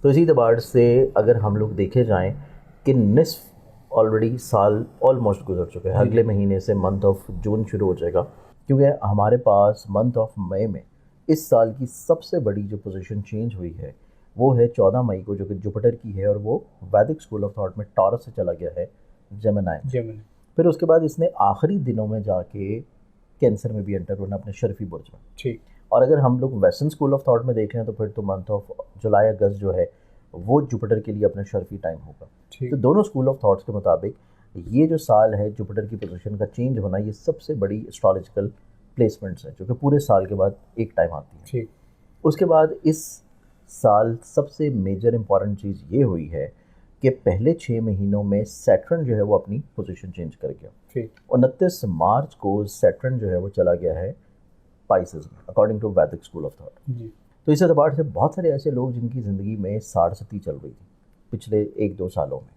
तो इसी एतबार से अगर हम लोग देखे जाएं कि निस्फ ऑलरेडी साल ऑलमोस्ट गुजर चुके हैं। अगले महीने से मंथ ऑफ जून शुरू हो जाएगा, क्योंकि हमारे पास मंथ ऑफ मई में इस साल की सबसे बड़ी जो पोजीशन चेंज हुई है वो है 14 मई को, जो कि जुपिटर की है और वो वैदिक स्कूल ऑफ थॉट में टॉरस से चला गया है जेमिनी। फिर उसके बाद इसने आखिरी दिनों में जाके कैंसर में भी एंटर होना अपने शर्फी बुर्ज में। ठीक। और अगर हम लोग वेस्टर्न स्कूल ऑफ थॉट में देख रहे हैं तो फिर तो मंथ ऑफ जुलाई अगस्त जो है वो जुपिटर के लिए अपना शर्फी टाइम होगा। तो दोनों स्कूल ऑफ थॉट्स के मुताबिक ये जो साल है जुपिटर की पोजीशन का चेंज होना, ये सबसे बड़ी एस्ट्रोलॉजिकल प्लेसमेंट्स है जो कि पूरे साल के बाद एक टाइम आती है। ठीक। उसके बाद इस साल सबसे मेजर इंपॉर्टेंट चीज़ ये हुई है कि पहले 6 महीनों में सैटर्न जो है वो अपनी पोजीशन चेंज कर गया। ठीक। 29 मार्च को सैटर्न जो है वो चला गया है पाइसेस में, अकॉर्डिंग टू वैदिक स्कूल ऑफ थॉट। तो इस एतबार से बहुत सारे ऐसे लोग जिनकी ज़िंदगी में साढ़सती चल रही थी पिछले 1-2 सालों में,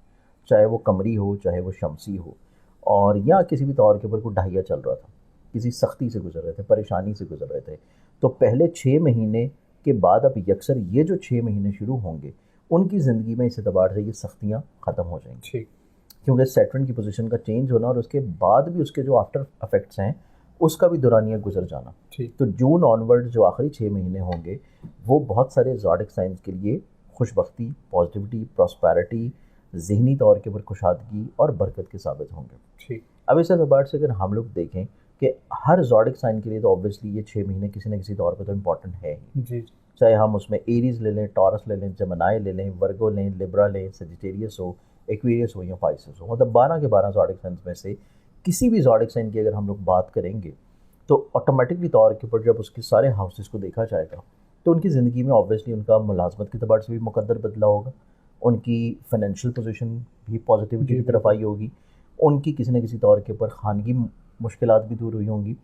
चाहे वो कमरी हो चाहे वो शमसी हो, और या किसी भी तौर के ऊपर कोई ढाइया चल रहा था, किसी सख्ती से गुजर रहे थे, परेशानी से गुजर रहे थे, तो पहले 6 महीने के बाद अब यकसर ये जो 6 महीने शुरू होंगे उनकी ज़िंदगी में इस एतबार से ये सख्तियाँ ख़त्म हो जाएंगी। ठीक। क्योंकि सैटर्न की पोजीशन का चेंज होना और उसके बाद भी उसके जो आफ्टर इफेक्ट्स हैं उसका भी दौरानिया गुजर जाना। तो जून ऑनवर्ड जो आखिरी 6 महीने होंगे वो बहुत सारे ज़ोडिक साइंस के लिए खुशबख्ती, पॉजिटिविटी, प्रॉस्पेरिटी, ज़हनी तौर के ऊपर खुशहादगी और बरकत के साबित होंगे। ठीक। अब इस एतबार से अगर हम लोग देखें कि हर ज़ोडिक साइन के लिए तो ऑब्वियसली ये 6 महीने किसी न किसी तौर पर तो इम्पॉर्टेंट है ही। जी। चाहे हम उसमें एरीज ले लें, टॉरस ले लें, जेमिनी ले लें, वर्गो लें, लिब्रा लें, सजिटेरियस हो, एक्वेरियस हो या पाइसेस हो, मतलब 12 के 12 ज़ोडिक साइंस में से किसी भी ज़ोडिक साइन की अगर हम लोग बात करेंगे तो ऑटोमेटिकली तौर के ऊपर जब उसके सारे हाउसेस को देखा जाएगा तो उनकी ज़िंदगी में ऑब्वियसली उनका मुलाजमत के अतबार से भी मुकद्दर बदला होगा, उनकी फाइनेंशियल पोजीशन भी पॉजिटिविटी की तरफ आई होगी, उनकी किसी न किसी तौर के ऊपर खानगी मुश्किलात भी दूर हुई होंगी,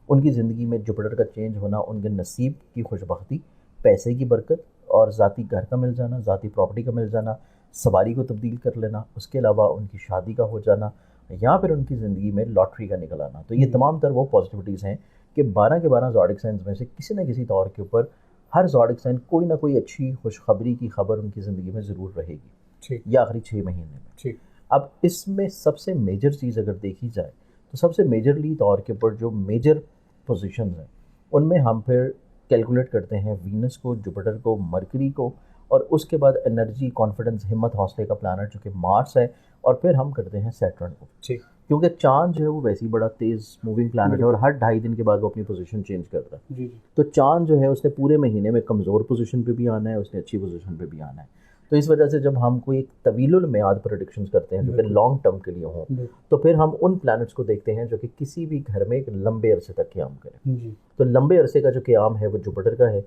उनकी ज़िंदगी में जुपिटर का चेंज होना, उनके नसीब की खुशबख्ती, पैसे की बरकत और ज़ाती घर का मिल जाना, ज़ाती प्रॉपर्टी का मिल जाना, सवारी को तब्दील कर लेना, उसके अलावा उनकी शादी का हो जाना या फिर उनकी ज़िंदगी में लॉटरी का निकल आना। तो ये तमाम तर वो पॉजिटिविटीज़ हैं कि 12 के 12 ज़ोडिक साइंस में से किसी न किसी तौर के ऊपर हर ज़ोडिक साइन कोई ना कोई अच्छी खुशखबरी की खबर उनकी ज़िंदगी में ज़रूर रहेगी ये आखिरी 6 महीने में। ठीक। अब इसमें सबसे मेजर चीज़ अगर देखी जाए तो सबसे मेजरली तौर के ऊपर जो मेजर पोजीशंस हैं उनमें हम फिर कैलकुलेट करते हैं वीनस को, जुपिटर को, मरकरी को, और उसके बाद एनर्जी, कॉन्फिडेंस, हिम्मत, हौसले का प्लानट जो कि मार्स है, और फिर हम करते हैं सैटर्न को। ठीक। क्योंकि चांद जो है वो वैसे ही बड़ा तेज़ मूविंग प्लानट है और हर 2.5 दिन के बाद वो अपनी पोजीशन चेंज करता है। जी। तो चांद जो है उसने पूरे महीने में कमज़ोर पोजीशन पे भी आना है, उसने अच्छी पोजीशन पे भी आना है। तो इस वजह से जब हम कोई एक तवीलुल मियाद प्रेडिक्शंस करते हैं जो कि लॉन्ग टर्म के लिए हों, तो फिर हम उन प्लैनेट्स को देखते हैं जो कि किसी भी घर में एक लंबे अरसे तक क़याम करें। तो लंबे अरसे का जो क़याम है वो जुपिटर का है,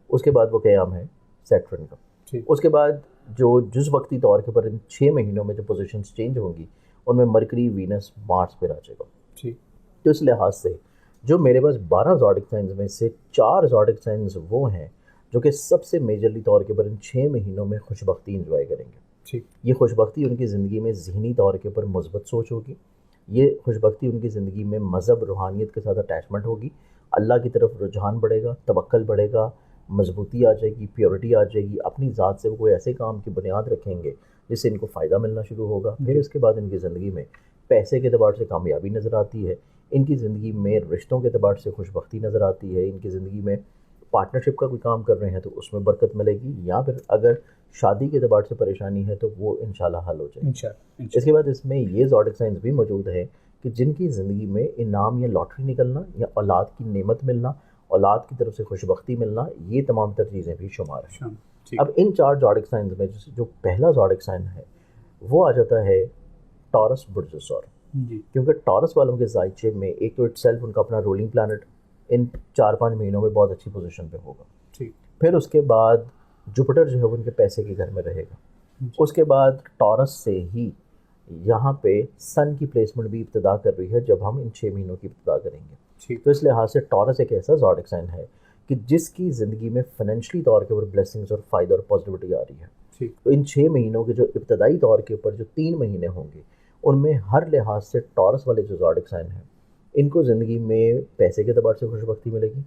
उसके बाद वो क़याम है सैटर्न का। उसके बाद जो जुज़ वक्ती तौर के पर इन 6 महीनों में जो पोजीशंस चेंज होंगी उनमें मरकरी, वीनस, मार्स पर आ जाएगा। ठीक। तो इस लिहाज से जो मेरे पास 12 ज़ोडिक साइंस में से 4 ज़ोडिक साइंस वो हैं जो कि सबसे मेजरली तौर के ऊपर इन 6 महीनों में खुशबख्ती इंजॉय करेंगे। ठीक। ये खुशबख्ती उनकी ज़िंदगी में ज़हनी तौर के ऊपर मुस्बत सोच होगी, ये खुशबख्ती उनकी ज़िंदगी में मज़हब, रूहानियत के साथ अटैचमेंट होगी, अल्लाह की तरफ रुझान बढ़ेगा, तवक्कल बढ़ेगा, मजबूती आ जाएगी, प्योरिटी आ जाएगी, अपनी ज़ात से वो कोई ऐसे काम की बुनियाद रखेंगे जिससे इनको फ़ायदा मिलना शुरू होगा। फिर इसके बाद इनकी ज़िंदगी में पैसे के अतबार से कामयाबी नज़र आती है, इनकी ज़िंदगी में रिश्तों के अतबार से खुशबख्ती नज़र आती है, इनकी ज़िंदगी में पार्टनरशिप का कोई काम कर रहे हैं तो उसमें बरकत मिलेगी, या फिर अगर शादी के अतबार से परेशानी है तो वो इंशाल्लाह हल हो जाएगी। इसके बाद इसमें ये ज़ोडिक साइंस भी मौजूद है कि जिनकी ज़िंदगी में इनाम या लॉटरी निकलना या औलाद की नेमत मिलना, औलाद की तरफ से खुशबख्ती मिलना, ये तमाम तर चीज़ें भी शुमार हैं। अब इन 4 ज़ोडिक साइंस में जो पहला ज़ोडिक साइन है वो आ जाता है टॉरस बुर्ज सौर। क्योंकि टॉरस वालों के ज़ायचे में एक तो इटसेल्फ उनका अपना रूलिंग प्लानट इन 4-5 महीनों में बहुत अच्छी पोजीशन पे होगा। ठीक। फिर उसके बाद जुपिटर जो है वो उनके पैसे के घर में रहेगा। उसके बाद टॉरस से ही यहाँ पे सन की प्लेसमेंट भी इब्तिदा कर रही है जब हम इन 6 महीनों की इब्तिदा करेंगे। तो इस लिहाज से टॉरस एक ऐसा ज़ोडिक साइन है कि जिसकी ज़िंदगी में फाइनेंशियली तौर के ऊपर ब्लेसिंग्स और फ़ायदा और पॉजिटिविटी आ रही है। तो इन 6 महीनों के जो इब्तदाई तौर के ऊपर जो 3 महीने होंगे उनमें हर लिहाज से टॉरस वाले जो ज़ोडिक साइन हैं इनको ज़िंदगी में पैसे के अतबार से खुशबख्ती मिलेगी,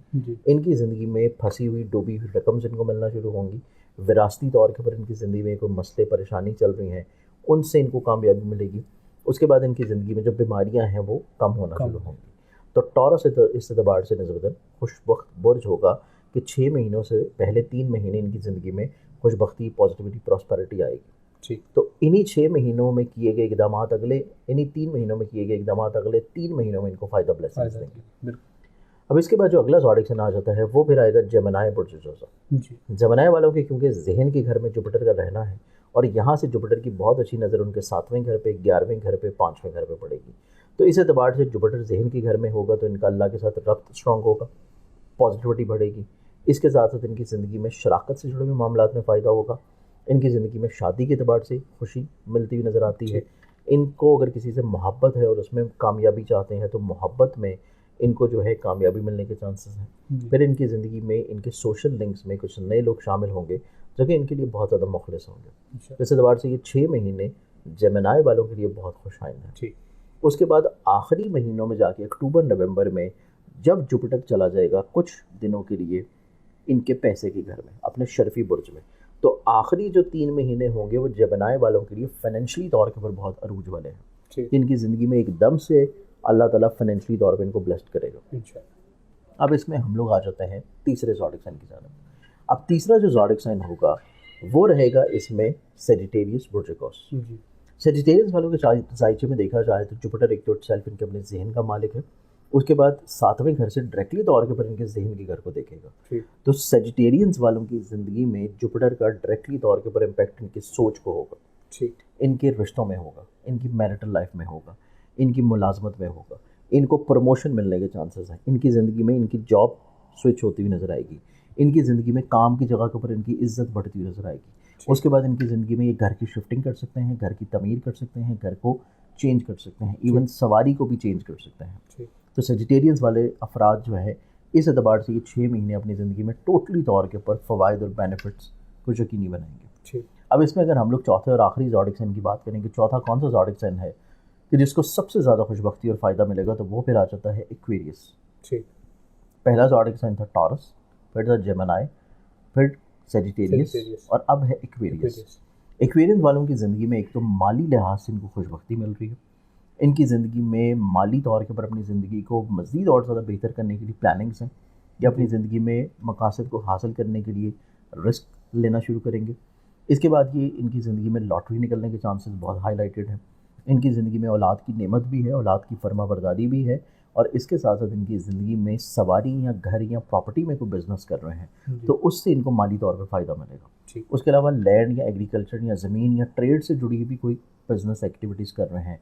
इनकी ज़िंदगी में फंसी हुई, डूबी हुई रकम इनको मिलना शुरू होंगी, विरासती तौर के ऊपर इनकी ज़िंदगी में कोई मसले परेशानी चल रही हैं, उनसे इनको कामयाबी मिलेगी। उसके बाद इनकी ज़िंदगी में जो बीमारियां हैं वो कम होना शुरू होंगी। तो टॉरस इस एतबार से नस्बतन खुशबख्त बुर्ज होगा कि 6 महीनों से पहले 3 महीने इनकी ज़िंदगी में खुशबख्ती, पॉजिटिविटी, प्रॉस्पेरिटी आएगी। तो इन्हीं 6 महीनों में किए गए इक़दाम इन्हीं 3 महीनों में किए गए इक़दाम अगले 3 महीनों में इनको फ़ायदा ब्लेसिंग्स देंगे। अब इसके बाद जो अगला ज़ोडिक आ जाता है वो फिर आएगा जेमिनी बुर्ज जोज़ा। जेमिनी वालों के क्योंकि जहन के घर में जुपिटर का रहना है और यहाँ से जुपिटर की बहुत अच्छी नज़र उनके 7वें घर पे, 11वें घर पे, 5वें घर पे पड़ेगी। तो इस एतबार से जुपिटर जहन के घर में होगा तो इनका अल्लाह के साथ रब्त स्ट्रॉन्ग होगा, पॉजिटिविटी बढ़ेगी। इसके साथ साथ इनकी ज़िंदगी में शराकत से जुड़े हुए मामलात में फ़ायदा होगा। इनकी ज़िंदगी में शादी के एतबार से खुशी मिलती हुई नज़र आती है। इनको अगर किसी से मोहब्बत है और उसमें कामयाबी चाहते हैं तो मोहब्बत में इनको जो है कामयाबी मिलने के चांसेस हैं। फिर इनकी ज़िंदगी में इनके सोशल लिंक्स में कुछ नए लोग शामिल होंगे जो कि इनके लिए बहुत ज़्यादा मुखलिस होंगे। इस एतबार से ये 6 महीने जेमिनी वालों के लिए बहुत खुशआइंद हैं। उसके बाद आखिरी महीनों में जाके अक्टूबर नवंबर में जब जुपिटर चला जाएगा कुछ दिनों के लिए इनके पैसे के घर में, अपने शर्फी बुर्ज में, तो आखिरी जो 3 महीने होंगे वो जेमिनी वालों के लिए फाइनेंशियली तौर के ऊपर बहुत अरूज वाले हैं। इनकी ज़िंदगी में एकदम से अल्लाह ताला फाइनेंशियली तौर पे इनको ब्लेस्ड करेगा। अब इसमें हम लोग आ जाते हैं तीसरे ज़ोडिक साइन की जानिब। अब तीसरा जो ज़ोडिक साइन होगा वो रहेगा इसमें सेजिटेरियस बुर्जिकोस। सेजिटेरियस वालों के जायचे में देखा जाए तो जुपिटर एक तो सेल्फ इनके अपने जहन का मालिक है, उसके बाद 7वें घर से डायरेक्टली तौर के पर इनके जहन के घर को देखेगा। तो सेजिटेरियंस वालों की ज़िंदगी में जुपिटर का डायरेक्टली तौर के पर इम्पैक्ट इनकी सोच को होगा, इनके रिश्तों में होगा, इनकी मैरिटल लाइफ में होगा, इनकी मुलाजमत में होगा, इनको प्रमोशन मिलने के चांसेस हैं, इनकी ज़िंदगी में इनकी जॉब स्विच होती हुई नज़र आएगी, इनकी ज़िंदगी में काम की जगह के ऊपर इनकी इज्जत बढ़ती हुई नज़र आएगी। उसके बाद इनकी ज़िंदगी में ये घर की शिफ्टिंग कर सकते हैं, घर की तमीर कर सकते हैं, घर को चेंज कर सकते हैं, इवन सवारी को भी चेंज कर सकते हैं। तो सेजिटेरियंस वाले अफराद जो है इस एतबार से ये 6 महीने अपनी ज़िंदगी में टोटली तौर के ऊपर फ़वाइद और बेनिफिट्स को यकीनी बनाएंगे। अब इसमें अगर हम लोग चौथे और आखिरी ज़ोडिक साइन की बात करेंगे, चौथा कौन सा ज़ोडिक साइन है कि जिसको सबसे ज़्यादा खुशबख्ती और फ़ायदा मिलेगा, तो वो फिर आ जाता है एक्वेरियस। पहला ज़ोडिक साइन था टॉरस, फिर था जेमिनी, फिर सेजिटेरियस और अब है एक्वेरियस। एक्वेरियस वालों की ज़िंदगी में एक तो माली लिहाज से इनको खुशबख्ती मिल रही है, इनकी ज़िंदगी में माली तौर के ऊपर अपनी ज़िंदगी को मज़ीद और ज़्यादा बेहतर करने के लिए प्लानिंग्स हैं, या अपनी ज़िंदगी में मकासद को हासिल करने के लिए रिस्क लेना शुरू करेंगे। इसके बाद ये इनकी ज़िंदगी में लॉटरी निकलने के चांसेस बहुत हाईलाइटेड हैं। इनकी ज़िंदगी में औलाद की नेमत भी है, औलाद की फर्माबरदारी भी है, और इसके साथ साथ इनकी ज़िंदगी में सवारी या घर या प्रॉपर्टी में कोई बिज़नेस कर रहे हैं तो उससे इनको माली तौर पर फ़ायदा मिलेगा। उसके अलावा लैंड या एग्रीकल्चर या ज़मीन या ट्रेड से जुड़ी भी कोई बिज़नेस एक्टिविटीज़ कर रहे हैं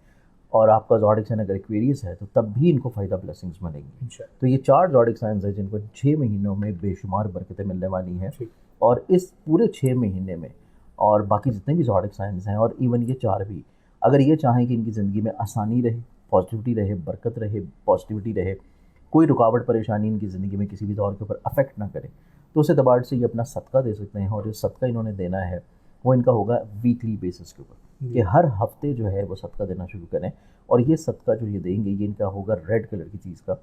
और आपका ज़ोडिक साइन अगर एक्वेरियस है तो तब भी इनको फ़ायदा ब्लेसिंग्स मिलेंगी। तो ये 4 ज़ोडिक साइंस हैं जिनको 6 महीनों में बेशुमार बरकतें मिलने वाली हैं। और इस पूरे 6 महीने में और बाकी जितने भी ज़ोडिक साइंस हैं और इवन ये 4 भी अगर ये चाहें कि इनकी ज़िंदगी में आसानी रहे, पॉजिटिविटी रहे, बरकत रहे, पॉजिटिविटी रहे, कोई रुकावट परेशानी इनकी ज़िंदगी में किसी भी दौर के ऊपर अफेक्ट ना करे, तो उस एतबार से ये अपना सदका दे सकते हैं। और जो सदका इन्होंने देना है वो इनका होगा वीकली बेसिस के ऊपर, कि हर हफ्ते जो है वो सदका देना शुरू करें। और ये सदका जो ये देंगे ये इनका होगा रेड कलर की चीज़ का,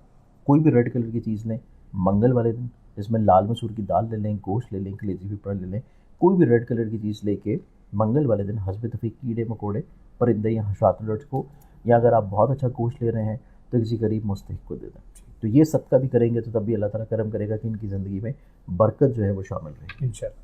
कोई भी रेड कलर की चीज़ लें मंगल वाले दिन, जिसमें लाल मसूर की दाल ले लें, गोश्त ले लें, कलेजी पिपड़ा ले लें, कोई भी रेड कलर की चीज़ लेके मंगल वाले दिन हस्ब तफीक कीड़े मकोड़े, परिंदे या हशरात को, या अगर आप बहुत अच्छा गोश्त ले रहे हैं तो किसी गरीब मुस्तहिक को दे दें। तो ये सदका भी करेंगे तो तब भी अल्लाह ताला करम करेगा कि इनकी ज़िंदगी में बरकत जो है वो शामिल रहेगी इंशाअल्लाह।